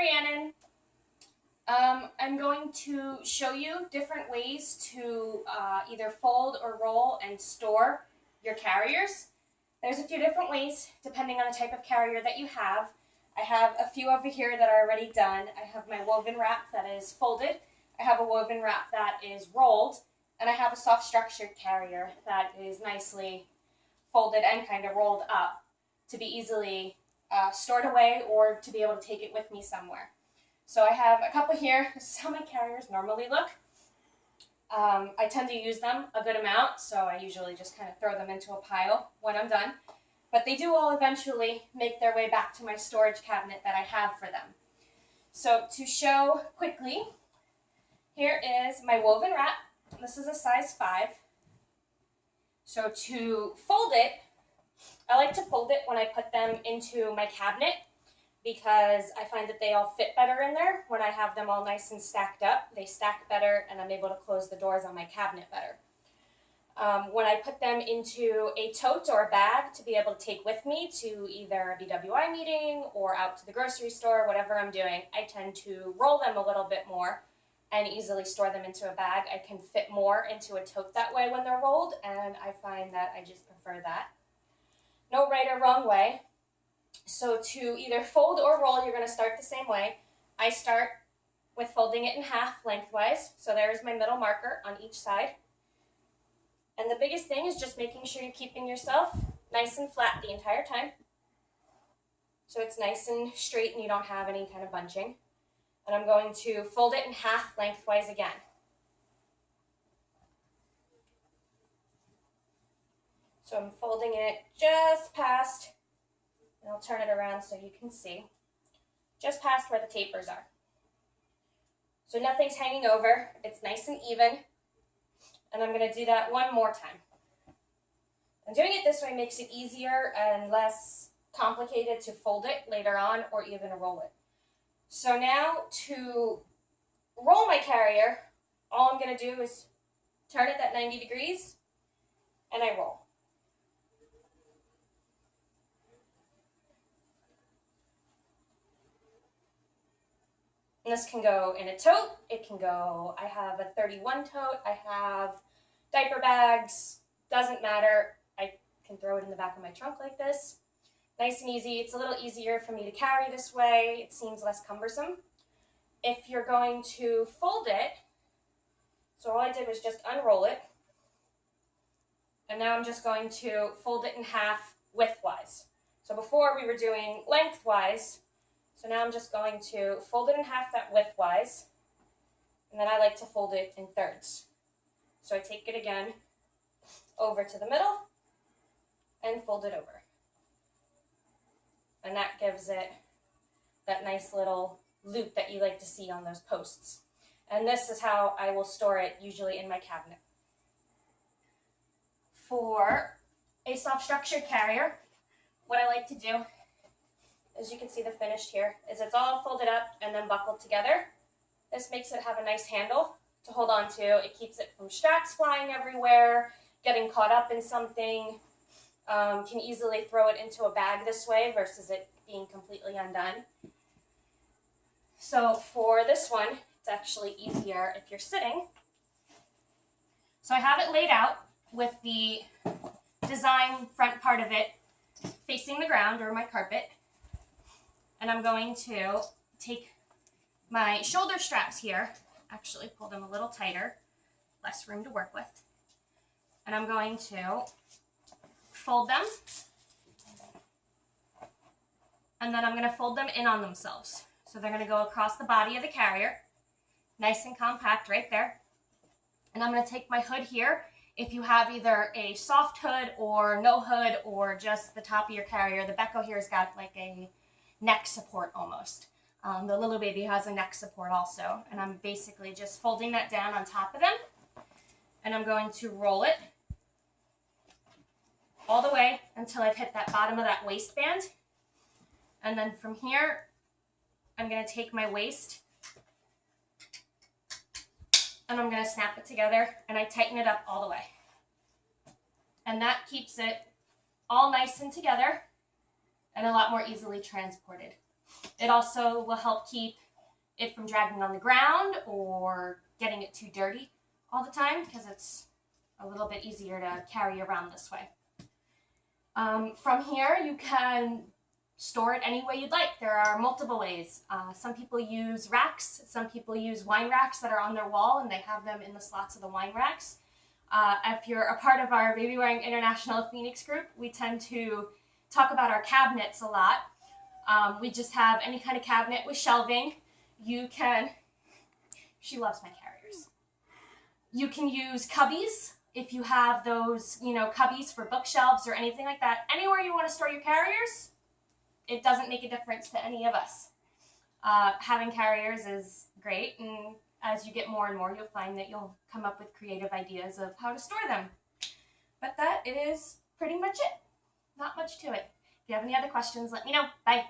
Rhiannon. I'm going to show you different ways to either fold or roll and store your carriers. There's a few different ways depending on the type of carrier that you have. I have a few over here that are already done. I have my woven wrap that is folded. I have a woven wrap that is rolled. And I have a soft structured carrier that is nicely folded and kind of rolled up to be easily stored away or to be able to take it with me somewhere. So I have a couple here. This is how my carriers normally look. I tend to use them a good amount, so I usually just kind of throw them into a pile when I'm done. But they do all eventually make their way back to my storage cabinet that I have for them. So to show quickly, here is my woven wrap. This is a size 5. So to fold it, I like to fold it when I put them into my cabinet because I find that they all fit better in there. When I have them all nice and stacked up, they stack better and I'm able to close the doors on my cabinet better. When I put them into a tote or a bag to be able to take with me to either a BWI meeting or out to the grocery store, whatever I'm doing, I tend to roll them a little bit more and easily store them into a bag. I can fit more into a tote that way when they're rolled, and I find that I just prefer that. No right or wrong way. So to either fold or roll, you're going to start the same way. I start with folding it in half lengthwise. So there's my middle marker on each side. And the biggest thing is just making sure you're keeping yourself nice and flat the entire time. So it's nice and straight and you don't have any kind of bunching. And I'm going to fold it in half lengthwise again. So I'm folding it just past, and I'll turn it around so you can see, just past where the tapers are. So nothing's hanging over, it's nice and even, and I'm going to do that one more time. And doing it this way makes it easier and less complicated to fold it later on or even roll it. So now to roll my carrier, all I'm going to do is turn it at 90 degrees and I roll. And this can go in a tote, it can go, I have a 31 tote, I have diaper bags, doesn't matter. I can throw it in the back of my trunk like this. Nice and easy. It's a little easier for me to carry this way. It seems less cumbersome. If you're going to fold it, so all I did was just unroll it. And now I'm just going to fold it in half widthwise. So before we were doing lengthwise, so now I'm just going to fold it in half that widthwise. And then I like to fold it in thirds. So I take it again over to the middle and fold it over. And that gives it that nice little loop that you like to see on those posts. And this is how I will store it usually in my cabinet. For a soft structured carrier, what I like to do, as you can see the finished here, is it's all folded up and then buckled together. This makes it have a nice handle to hold on to. It keeps it from straps flying everywhere, getting caught up in something. Can easily throw it into a bag this way versus it being completely undone. So for this one, it's actually easier if you're sitting. So I have it laid out with the design front part of it facing the ground or my carpet. And I'm going to take my shoulder straps here, actually pull them a little tighter, less room to work with. And I'm going to fold them, and then I'm going to fold them in on themselves. So they're going to go across the body of the carrier, nice and compact right there. And I'm going to take my hood here. If you have either a soft hood or no hood or just the top of your carrier, the Becco here has got like a neck support almost. The little baby has a neck support also. And I'm basically just folding that down on top of them. And I'm going to roll it all the way until I've hit that bottom of that waistband. And then from here, I'm going to take my waist and I'm going to snap it together and I tighten it up all the way. And that keeps it all nice and together and a lot more easily transported. It also will help keep it from dragging on the ground or getting it too dirty all the time, because it's a little bit easier to carry around this way. From here, you can store it any way you'd like. There are multiple ways. Some people use racks. Some people use wine racks that are on their wall, and they have them in the slots of the wine racks. If you're a part of our Baby Wearing International Phoenix group, we tend to talk about our cabinets a lot. We just have any kind of cabinet with shelving. You can, she loves my carriers. You can use cubbies if you have those, cubbies for bookshelves or anything like that. Anywhere you want to store your carriers, it doesn't make a difference to any of us. Having carriers is great, and as you get more and more, you'll find that you'll come up with creative ideas of how to store them. But that is pretty much it. Not much to it. If you have any other questions, let me know. Bye.